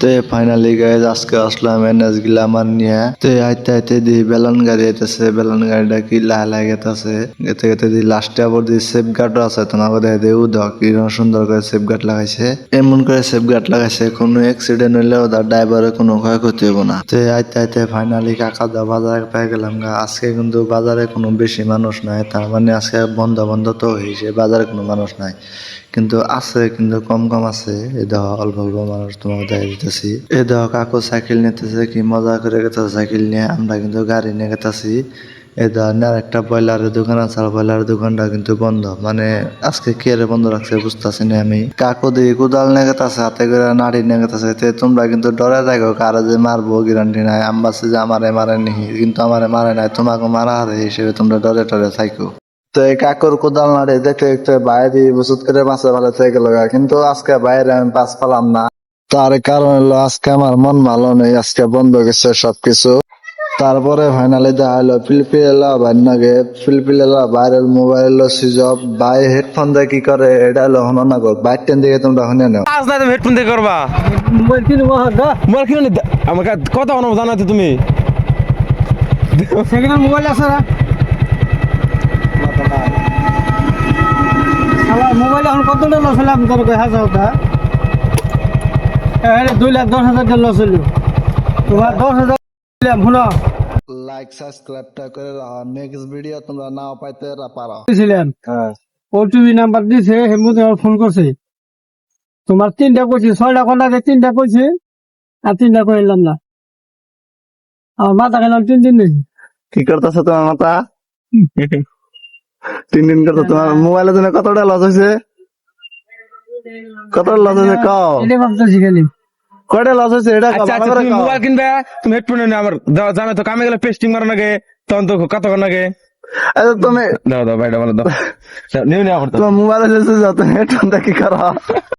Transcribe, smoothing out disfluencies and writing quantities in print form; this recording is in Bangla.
তো ফাইনালি গাইজ আজকে আসলাম এনএস গ্ল্যামার নিয়ে। তো আইতে আইতে দি বেলন গাড়ি আইতেছে, বেলন গাড়িটা কি লাহে গেতেছে, গেতে গেতে দি লাস্টে আবার দি সেফ গার্ডও আছে। তোমাকে দেখে দিয়ে উদক কিরকম সুন্দর করে সেফ গার্ড লাগাইছে, এমন করে সেফ গার্ড লাগাইছে কোনো অ্যাক্সিডেন্ট হইলে ওদের ড্রাইভারের কোনো ক্ষয়ক্ষতি হইব না। তো আইতে আইতে ফাইনালি কাকাদা বাজারে পেয়ে গেলাম গা। আজকে কিন্তু বাজারে কোনো বেশি মানুষ নাই, তার মানে আজকে বন্ধ বন্ধ তো হয়েছে, বাজারে কোনো মানুষ নাই, কিন্তু আছে, কিন্তু কম কম আছে। এই দেখো অল্প অল্প মানুষ তোমাকে দেখা দিতেছি। এই দেখো কাকু সাইকেল নিতেছে, কি মজা করে গেতেছে সাইকেল নিয়ে, আমরা কিন্তু গাড়ি নিয়ে গেতেছি। এই দেখো আর একটা ব্রয়লারের দোকান আছে, আর ব্রয়লারের দোকানটা কিন্তু বন্ধ, মানে আজকে কে রে বন্ধ রাখছে বুঝতেছি না আমি। কাকু দিয়ে কোদাল নিয়ে গেতেছে, হাতে করে নাড়ি নিয়ে গেতেছে। তোমরা কিন্তু ডরে থাকো, কারো যে মারবো গ্যারান্টি নাই। আম্বাসে যে আমারে মারে নি, কিন্তু আমারে মারে নাই, তোমাকে মারা হারে হিসেবে তোমরা ডরে টরে থাকো। তো এই কাকুর কোদাল নাড়ে দেখতে দেখতে বাইরে বসত করে মাছে ভালো থেকে গেল, কিন্তু আজকে বাইরে আমি পাস পালাম না। তার কারণ হলো আজকে আমার মন ভালো নেই, আজকে বন্ধ গেছে সবকিছু। তারপরে ফাইনালি দেখা হলো পিলপিলা বাইরে পিলপিলা বাইরের মোবাইল সুইচ অফ। ভাই হেডফোন দিয়ে কি করে এটা হলো হনো না গো, বাইর টেন দিকে তোমরা শুনে নাও। আজ না তুমি হেডফোন দিয়ে করবা মোবাইল কিনে আমাকে কথা অনেক জানাতে তুমি সেকেন্ড মোবাইল আছে না মোবাইল এখন কতটা লস হলাম তোর হাজার ওটা 2,10,000 লস হলো তোমার 10,000 শুনো লাইক সাবস্ক্রাইবটা করে নেক্সট ভিডিও তোমরা নাও পাইতে পারো। ছিলেন ওটিপি নাম্বার দিছে হেমুতে ফোন করছে তোমার 3টা কইছি 6টা ঘন্টা 3টা কইছে আর 3টা কইলাম না আমার মাথা খেলাম 3 দিন নেই কি করতেছো তোমার মাথা 3 দিন করতে? তোমার মোবাইলের জন্য কতটা লস হয়েছে, কতটা লস হয়েছে কও, এটা ভাবতেছি খালি কয়টা লস হয়েছে এটা কও, আচ্ছা ভালো আচ্ছা করে তুমি কও। মোবাইল কিনবে তুমি হেডফোন না আমার জানো তো কামে গেলে পেস্টিং মারা লাগে তখন তো কতক্ষণ লাগে আচ্ছা তুমি দাও দাও ভাইটা বলো দাও নিউ নিউ করতে তোমার মোবাইলে তুমি হেডফোনটা কি করো?